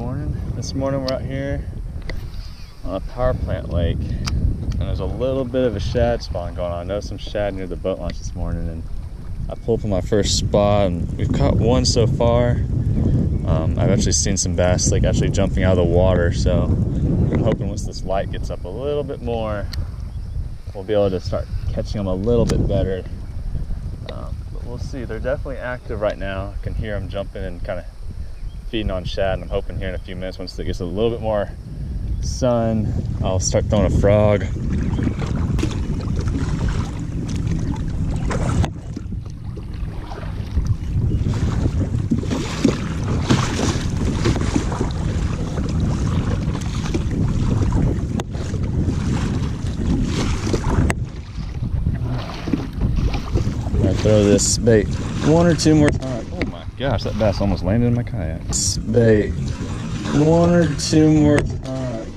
morning. This morning we're out here on a power plant lake, and there's a little bit of a shad spawn going on. I noticed some shad near the boat launch this morning, and I pulled for my first spot, and we've caught one so far. I've actually seen some bass like actually jumping out of the water, so I'm hoping once this light gets up a little bit more, we'll be able to start catching them a little bit better. But we'll see. They're definitely active right now. I can hear them jumping and kind of feeding on shad, and I'm hoping here in a few minutes, once it gets a little bit more sun, I'll start throwing a frog. I throw this bait one or two more times. Oh my gosh, that bass almost landed in my kayak. This bait one or two more times.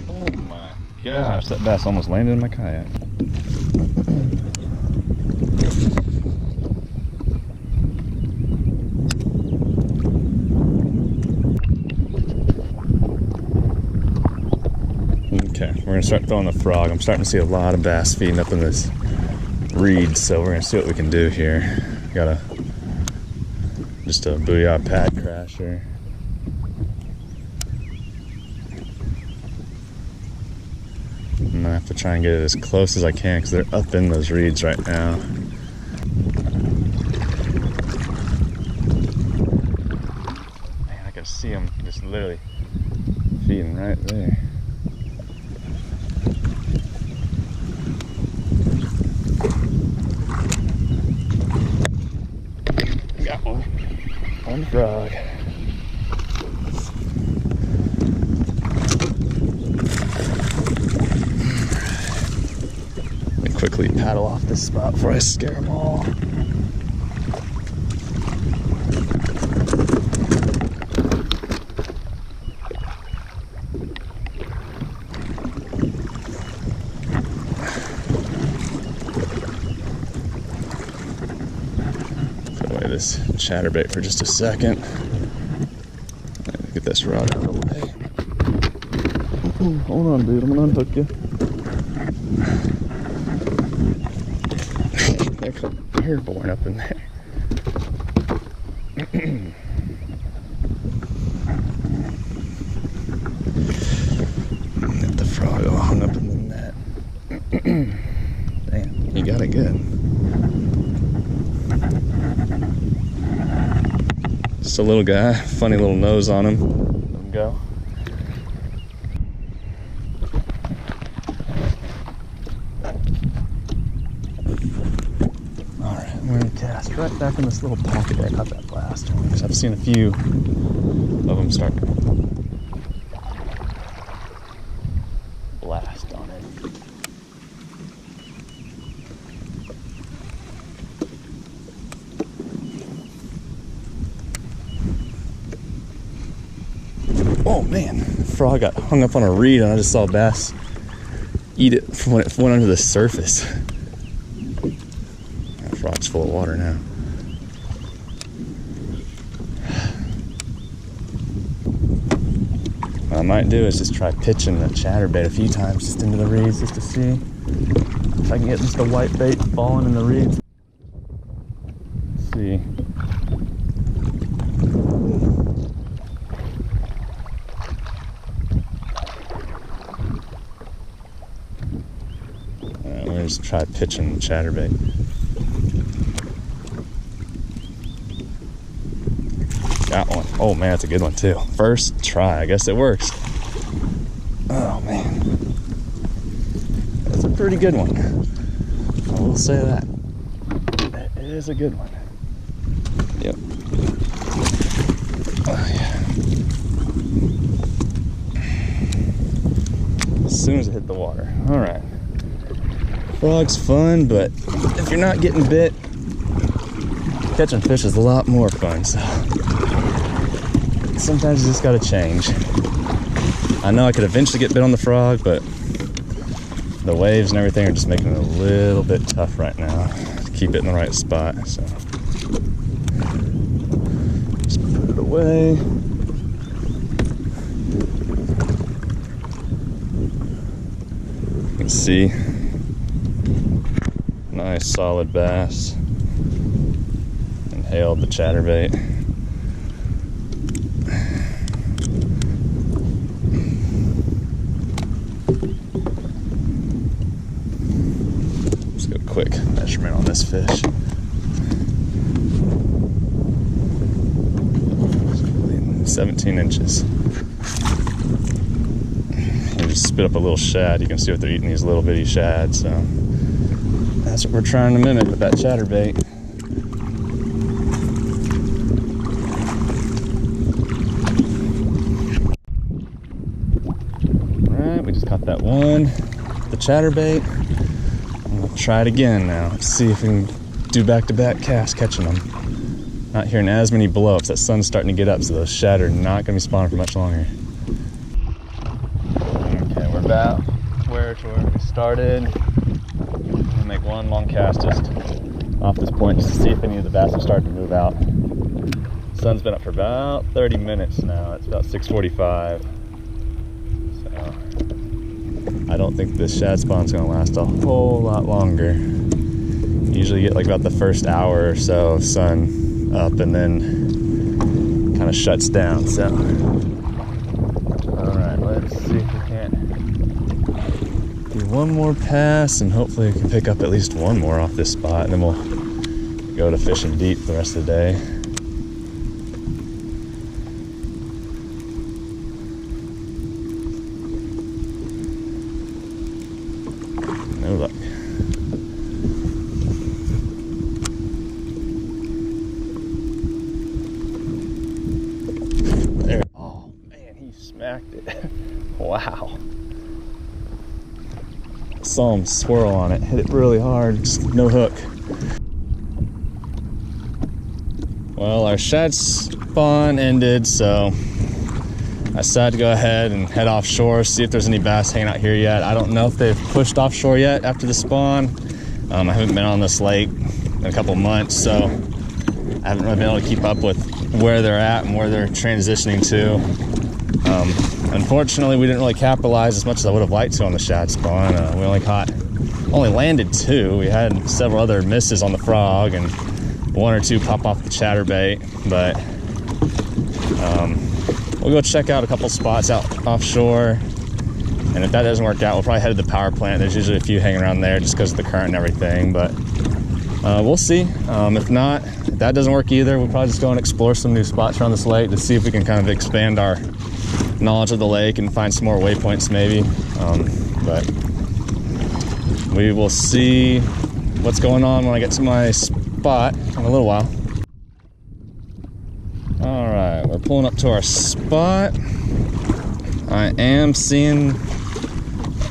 Oh my gosh, that bass almost landed in my kayak. Okay, we're gonna start throwing the frog. I'm starting to see a lot of bass feeding up in this reed, so we're gonna see what we can do here. Got just a booyah pad crasher. I'm gonna have to try and get it as close as I can because they're up in those reeds right now. Man, I can see them just literally feeding right there. Got one on the frog. Quickly paddle off this spot before I scare them all. Put away this chatterbait for just a second. Get this rod out of the way. Hold on, dude. I'm gonna unhook you. Airborne up in there. Get the frog all hung up in the net. Damn, you got it good. Just a little guy, funny little nose on him. Let him go. We're gonna cast right back in this little pocket where I caught that last one, because I've seen a few of them start to blast on it. Oh man, frog got hung up on a reed, and I just saw a bass eat it from when it went under the surface. Frog's full of water now. What I might do is just try pitching the chatterbait a few times just into the reeds, just to see if I can get just a white bait falling in the reeds. Let's see. Alright, we're just try pitching the chatterbait. Got one. Oh man, that's a good one too. First try, I guess it works. Oh man, that's a pretty good one. I will say that. It is a good one. Yep. Oh yeah. As soon as it hit the water. All right. Frog's fun, but if you're not getting bit, catching fish is a lot more fun. So sometimes you just gotta change. I know I could eventually get bit on the frog, but the waves and everything are just making it a little bit tough right now to keep it in the right spot. So just put it away. see. Nice solid bass. Inhaled the chatterbait. Let's get a quick measurement on this fish. 17 inches. You just spit up a little shad. You can see what they're eating, these little bitty shads. So that's what we're trying to mimic with that chatterbait. Alright, we just caught that one, the chatterbait. I'm gonna try it again now. Let's see if we can do back-to-back casts catching them. Not hearing as many blow-ups. That sun's starting to get up, so those shad are not gonna be spawning for much longer. Okay, we're about where we started. We'll make one long cast just off this point just to see if any of the bass have started to move out. Sun's been up for about 30 minutes now. It's about 6:45. So I don't think this shad spawn's gonna last a whole lot longer. Usually get like about the first hour or so of sun up and then kind of shuts down. So all right, let's see if we can't do one more pass and hopefully we can pick up at least one more off this spot, and then we'll go to fishing deep the rest of the day. No luck. There. Oh man, he smacked it. Wow. Saw him swirl on it, hit it really hard, just no hook. Well, our shad spawn ended, so I decided to go ahead and head offshore, see if there's any bass hanging out here yet. I don't know if they've pushed offshore yet after the spawn. I haven't been on this lake in a couple months, so I haven't really been able to keep up with where they're at and where they're transitioning to. Unfortunately, we didn't really capitalize as much as I would have liked to on the shad spawn. We only landed 2. We had several other misses on the frog and 1 or 2 pop off the chatterbait, but we'll go check out a couple spots out offshore, and if that doesn't work out, we'll probably head to the power plant. There's usually a few hanging around there just because of the current and everything, but we'll see. If not, if that doesn't work either, we'll probably just go and explore some new spots around this lake to see if we can kind of expand our knowledge of the lake and find some more waypoints maybe. But we will see what's going on when I get to my spot in a little while. All right, we're pulling up to our spot. I am seeing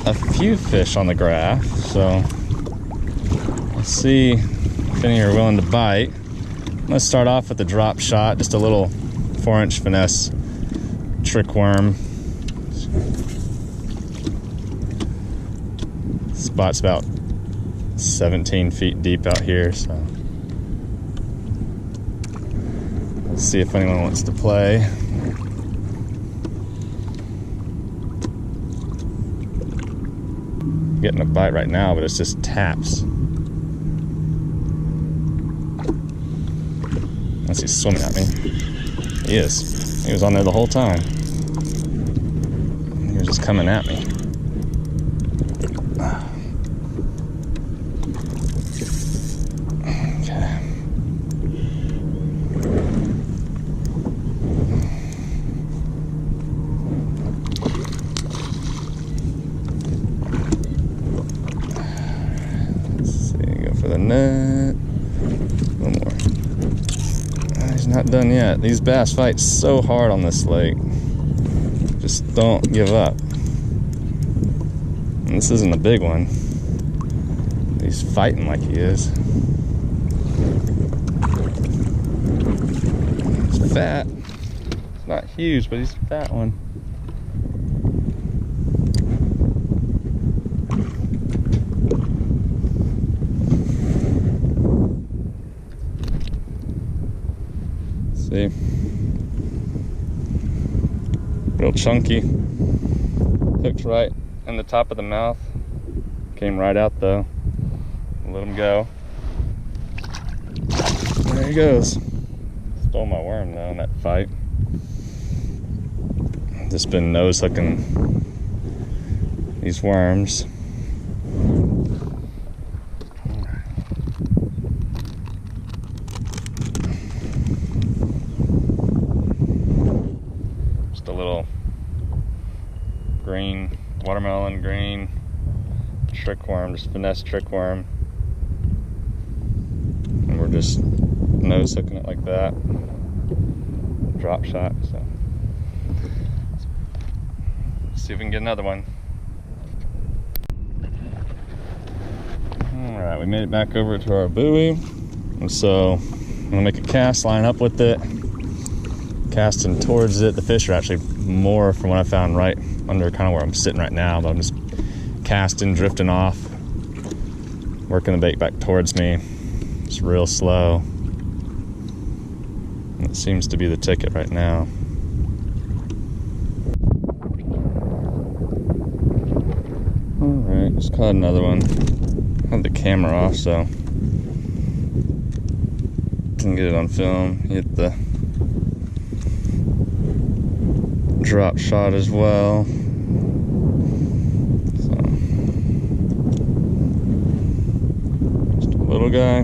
a few fish on the graph, so let's see if any are willing to bite. Let's start off with the drop shot, just a little 4-inch finesse trick worm. Spot's about 17 feet deep out here, so let's see if anyone wants to play. Getting a bite right now, but it's just taps. Unless he's swimming at me. He is. He was on there the whole time. He was just coming at me. Okay. Let's see, go for the net. One more. He's not done yet. These bass fight so hard on this lake. Just don't give up. And this isn't a big one. He's fighting like he is. He's fat. It's not huge, but he's a fat one. See? Real chunky. Hooked right in the top of the mouth. Came right out though. Let him go. There he goes. Stole my worm though in that fight. Just been nose hooking these worms. Just a little green, watermelon green trick worm, just finesse trick worm. And we're just nose hooking it like that. Drop shot, so. Let's see if we can get another one. Alright, we made it back over to our buoy. And so I'm gonna make a cast, line up with it. Casting towards it. The fish are actually more from what I found right under kind of where I'm sitting right now, but I'm just casting, drifting off, working the bait back towards me. Just real slow. And it seems to be the ticket right now. Alright, just caught another one. I had the camera off so can get it on film. Hit the drop shot as well. So, just a little guy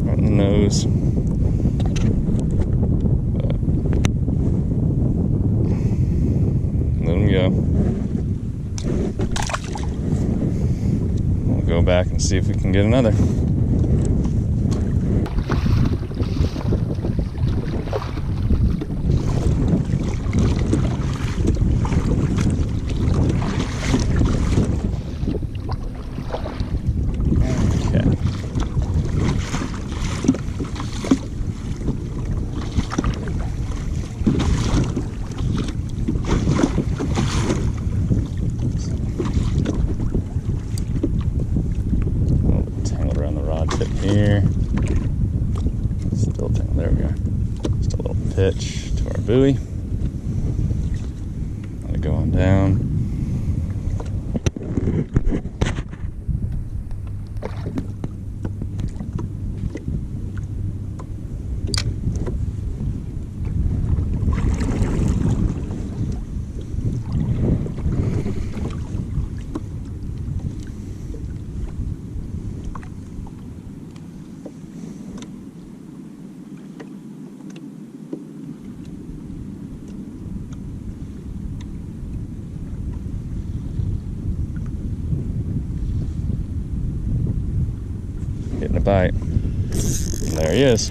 right in the nose. But let him go. We'll go back and see if we can get another. Here, still tangled. There we are. Just a little pitch to our buoy. Let it go on down. Getting a bite. And there he is.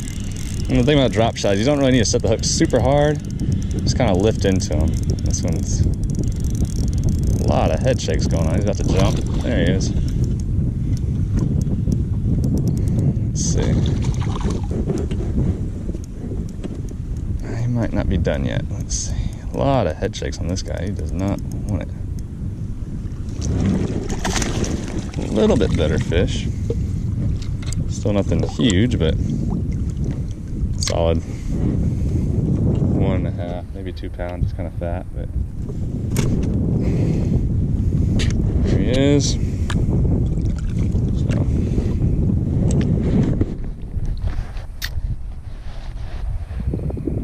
And the thing about drop shots, you don't really need to set the hook super hard. Just kind of lift into him. This one's a lot of head shakes going on. He's about to jump. There he is. Let's see. He might not be done yet. Let's see. A lot of head shakes on this guy. He does not want it. A little bit better fish. Still nothing huge, but solid 1.5, maybe 2 pounds. It's kind of fat, but there he is. So,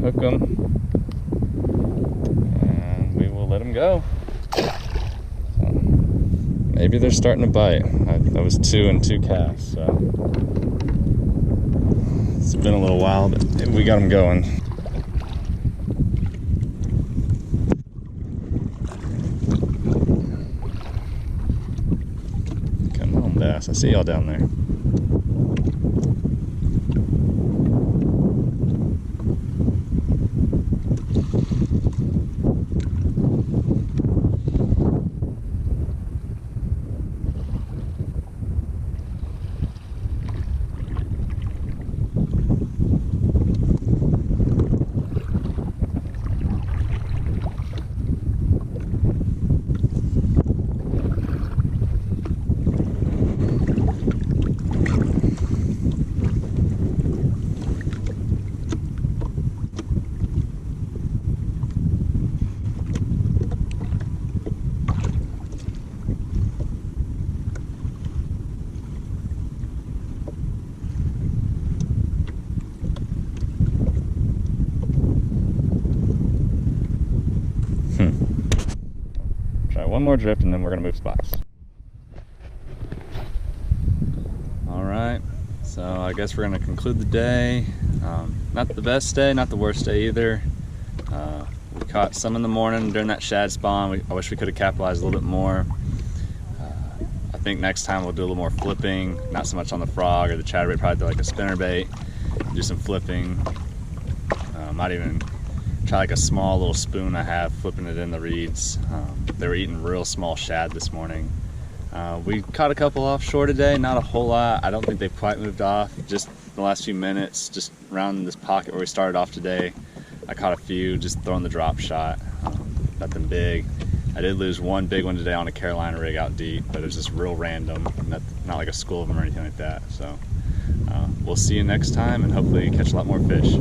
hook him, and we will let him go. So, maybe they're starting to bite. That was 2 and 2 casts, so. It's been a little while, but we got them going. Come on, bass. I see y'all down there. one more drift and then we're gonna move spots. All right, so I guess we're gonna conclude the day. Not the best day, not the worst day either. We caught some in the morning during that shad spawn. I wish we could have capitalized a little bit more. I think next time we'll do a little more flipping, not so much on the frog or the chatterbait, probably do like a spinnerbait, do some flipping. Might even try like a small little spoon I have, flipping it in the reeds. They were eating real small shad this morning. We caught a couple offshore today, not a whole lot. I don't think they've quite moved off. Just the last few minutes, just around this pocket where we started off today, I caught a few, just throwing the drop shot. Nothing big. I did lose one big one today on a Carolina rig out deep, but it was just real random, not like a school of them or anything like that. So we'll see you next time and hopefully catch a lot more fish.